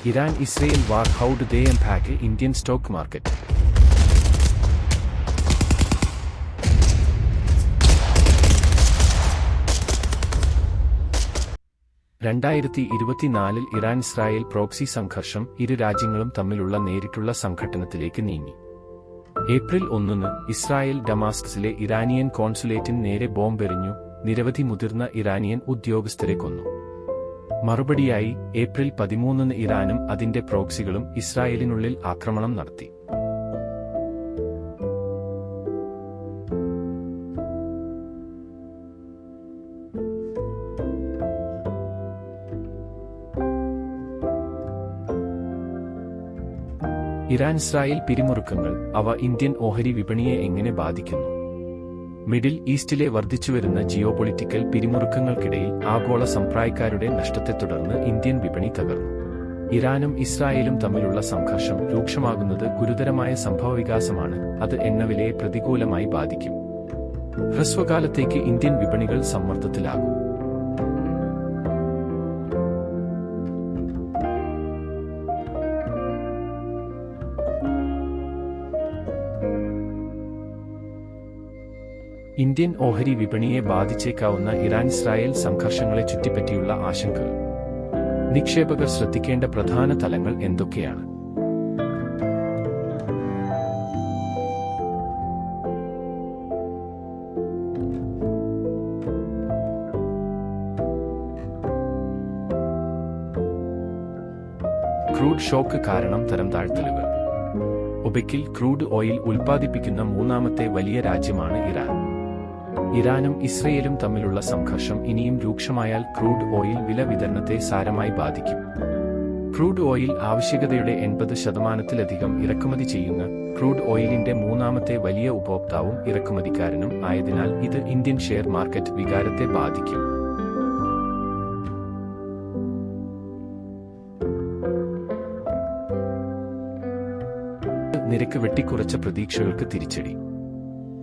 Iran-Israel war, how do they impact Indian stock market? രണ്ടായിരത്തി 24 Iran-Israel proxy സംഘർഷം ഇരു രാജ്യങ്ങളും തമ്മിലുള്ള നേരിട്ടുള്ള സംഘട്ടനത്തിലേക്ക് നീങ്ങി. ഏപ്രിൽ 1 ഇസ്രായേൽ ഡമാസ്കസിലെ ഇറാനിയൻ കോൺസുലേറ്റിന് നേരെ ബോംബെറിഞ്ഞു, നിരവധി മുതിർന്ന ഇറാനിയൻ ഉദ്യോഗസ്ഥരെ കൊന്നു. മറുപടിയായി ഏപ്രിൽ 13 ഇറാനും അതിന്റെ പ്രോക്സികളും ഇസ്രായേലിനുള്ളിൽ ആക്രമണം നടത്തി. ഇറാൻ-ഇസ്രായേൽ പിരിമുറുക്കങ്ങൾ, അവ ഇന്ത്യൻ ഓഹരി വിപണിയെ എങ്ങനെ ബാധിക്കുന്നു? മിഡിൽ ഈസ്റ്റിലെ വർദ്ധിച്ചുവരുന്ന ജിയോപൊളിറ്റിക്കൽ പിരിമുറുക്കങ്ങൾക്കിടയിൽ ആഗോള സംപ്രായക്കാരുടെ നഷ്ടത്തെ തുടർന്ന് ഇന്ത്യൻ വിപണി തകർന്നു. ഇറാനും ഇസ്രായേലും തമ്മിലുള്ള സംഘർഷം രൂക്ഷമാകുന്നത് ഗുരുതരമായ സംഭവവികാസമാണ്. അത് എണ്ണവിലയെ പ്രതികൂലമായി ബാധിക്കും. ഹ്രസ്വകാലത്തേക്ക് ഇന്ത്യൻ വിപണികൾ സമ്മർദ്ദത്തിലാകും. ഇന്ത്യൻ ഓഹരി വിപണിയെ ബാധിച്ചേക്കാവുന്ന ഇറാൻ-ഇസ്രായേൽ സംഘർഷങ്ങളെ ചുറ്റിപ്പറ്റിയുള്ള ആശങ്കകൾ. നിക്ഷേപകർ ശ്രദ്ധിക്കേണ്ട പ്രധാന തലങ്ങൾ എന്തൊക്കെയാണ്? ക്രൂഡ് ഷോക്ക് കാരണം തരംതാഴ്ത്തലുകൾ. ഒപെക്കിൽ ക്രൂഡ് ഓയിൽ ഉൽപ്പാദിപ്പിക്കുന്ന മൂന്നാമത്തെ വലിയ രാജ്യമാണ് ഇറാൻ. ഇറാനും ഇസ്രയേലും തമ്മിലുള്ള സംഘർഷം ഇനിയും രൂക്ഷമായാൽ ക്രൂഡ് ഓയിൽ വില വിതരണത്തെ സാരമായി ബാധിക്കും. ക്രൂഡ് ഓയിൽ ആവശ്യകതയുടെ 80% ഇറക്കുമതി ചെയ്യുന്ന ക്രൂഡ് ഓയിലിന്റെ മൂന്നാമത്തെ വലിയ ഉപഭോക്താവും ഇറക്കുമതിക്കാരനും ആയതിനാൽ ഇത് ഇന്ത്യൻ ഷെയർ മാർക്കറ്റ് വികാരത്തെ ബാധിക്കും. നിരക്ക് വെട്ടിക്കുറച്ച പ്രതീക്ഷകൾക്ക് തിരിച്ചടി.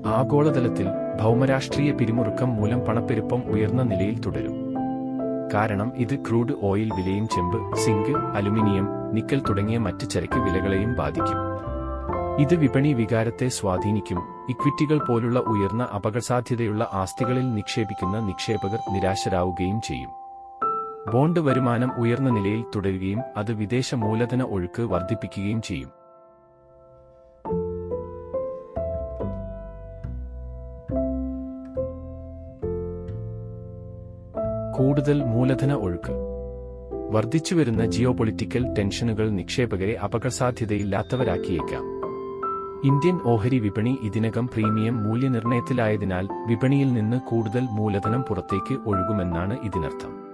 ആഗോളതലത്തിൽ ഭൗമരാഷ്ട്രീയ പിരിമുറുക്കം മൂലം പണപ്പെരുപ്പം ഉയർന്ന നിലയിൽ തുടരും. കാരണം ഇത് ക്രൂഡ് ഓയിൽ വിലയും ചെമ്പ്, സിങ്ക്, അലുമിനിയം, നിക്കൽ തുടങ്ങിയ മറ്റ് ചരക്ക് വിലകളെയും ബാധിക്കും. ഇത് വിപണി വികാരത്തെ സ്വാധീനിക്കും. ഇക്വിറ്റികൾ പോലുള്ള ഉയർന്ന അപകടസാധ്യതയുള്ള ആസ്തികളിൽ നിക്ഷേപിക്കുന്ന നിക്ഷേപകർ നിരാശരാവുകയും ചെയ്യും. ബോണ്ട് വരുമാനം ഉയർന്ന നിലയിൽ തുടരുകയും അത് വിദേശ മൂലധന ഒഴുക്ക് വർദ്ധിപ്പിക്കുകയും ചെയ്യും. കൂടുതൽ മൂലധന ഒഴുക്ക്. വർദ്ധിച്ചുവരുന്ന ജിയോപൊളിറ്റിക്കൽ ടെൻഷനുകൾ നിക്ഷേപകരെ അപകടസാധ്യതയില്ലാത്തവരാക്കിയേക്കാം. ഇന്ത്യൻ ഓഹരി വിപണി ഇതിനകം പ്രീമിയം മൂല്യനിർണ്ണയത്തിലായതിനാൽ വിപണിയിൽ നിന്ന് കൂടുതൽ മൂലധനം പുറത്തേക്ക് ഒഴുകുമെന്നാണ് ഇതിനർത്ഥം.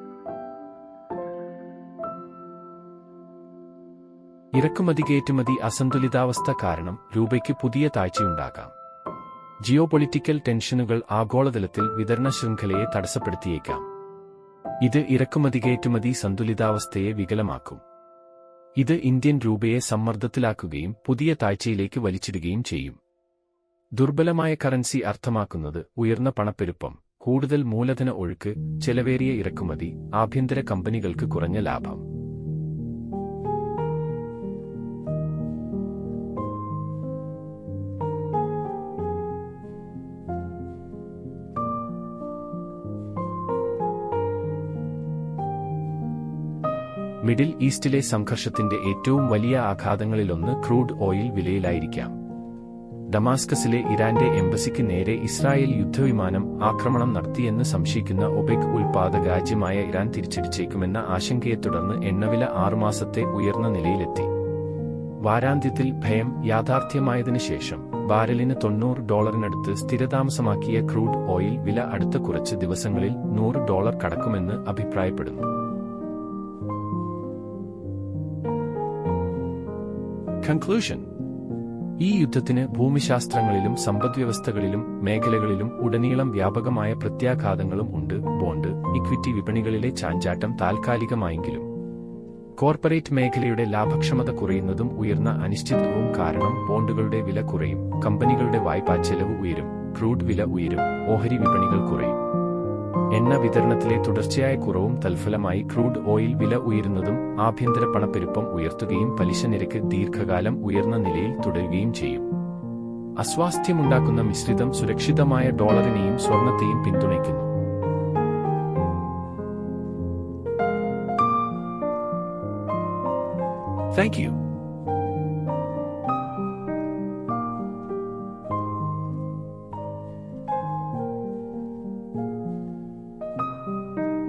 ഇറക്കുമതി-കയറ്റുമതി അസന്തുലിതാവസ്ഥ കാരണം രൂപയ്ക്ക് പുതിയ താഴ്ചയുണ്ടാകാം. ജിയോപൊളിറ്റിക്കൽ ടെൻഷനുകൾ ആഗോളതലത്തിൽ വിതരണ ശൃംഖലയെ തടസ്സപ്പെടുത്തിയേക്കാം. ഇത് ഇറക്കുമതി-കയറ്റുമതി സന്തുലിതാവസ്ഥയെ വികലമാക്കും. ഇത് ഇന്ത്യൻ രൂപയെ സമ്മർദ്ദത്തിലാക്കുകയും പുതിയ താഴ്ചയിലേക്ക് വലിച്ചിടുകയും ചെയ്യും. ദുർബലമായ കറൻസി അർത്ഥമാക്കുന്നത് ഉയർന്ന പണപ്പെരുപ്പം, കൂടുതൽ മൂലധന ഒഴുക്ക്, ചെലവേറിയ ഇറക്കുമതി, ആഭ്യന്തര കമ്പനികൾക്ക് കുറഞ്ഞ ലാഭം. മിഡിൽ ഈസ്റ്റിലെ സംഘർഷത്തിന്റെ ഏറ്റവും വലിയ ആഘാതങ്ങളിലൊന്ന് ക്രൂഡ് ഓയിൽ വിലയിലായിരിക്കാം. ഡമാസ്കസിലെ ഇറാന്റെ എംബസിക്ക് നേരെ ഇസ്രായേൽ യുദ്ധവിമാനം ആക്രമണം നടത്തിയെന്ന് സംശയിക്കുന്ന ഒപെക് ഉൽപ്പാദക രാജ്യമായ ഇറാൻ തിരിച്ചടിച്ചേക്കുമെന്ന ആശങ്കയെ തുടർന്ന് എണ്ണവില 6 മാസത്തെ ഉയർന്ന നിലയിലെത്തി. വാരാന്ത്യത്തിൽ ഭയം യാഥാർത്ഥ്യമായതിനു ശേഷം ബാരലിന് $90 സ്ഥിരതാമസമാക്കിയ ക്രൂഡ് ഓയിൽ വില അടുത്ത കുറച്ച് ദിവസങ്ങളിൽ $100 കടക്കുമെന്ന് അഭിപ്രായപ്പെടുന്നു. കൺക്ലൂഷൻ. ഈ യുദ്ധത്തിന് ഭൂമിശാസ്ത്രങ്ങളിലും സമ്പദ്വ്യവസ്ഥകളിലും മേഖലകളിലും ഉടനീളം വ്യാപകമായ പ്രത്യാഘാതങ്ങളും ഉണ്ട്. ബോണ്ട്, ഇക്വിറ്റി വിപണികളിലെ ചാഞ്ചാട്ടം താൽക്കാലികമായെങ്കിലും കോർപ്പറേറ്റ് മേഖലയുടെ ലാഭക്ഷമത കുറയുന്നതും ഉയർന്ന അനിശ്ചിതത്വവും കാരണം ബോണ്ടുകളുടെ വില കുറയും, കമ്പനികളുടെ വായ്പാ ചെലവ് ഉയരും, ക്രൂഡ് വില ഉയരും, ഓഹരി വിപണികൾ കുറയും. എണ്ണ വിതരണത്തിലെ തുടർച്ചയായ കുറവും തൽഫലമായി ക്രൂഡ് ഓയിൽ വില ഉയരുന്നതും ആഭ്യന്തര പണപ്പെരുപ്പം ഉയർത്തുകയും പലിശ നിരക്ക് ദീർഘകാലം ഉയർന്ന നിലയിൽ തുടരുകയും ചെയ്യും. അസ്വാസ്ഥ്യമുണ്ടാക്കുന്ന മിശ്രിതം സുരക്ഷിതമായ ഡോളറിനെയും സ്വർണത്തെയും പിന്തുണയ്ക്കുന്നു. Thank you.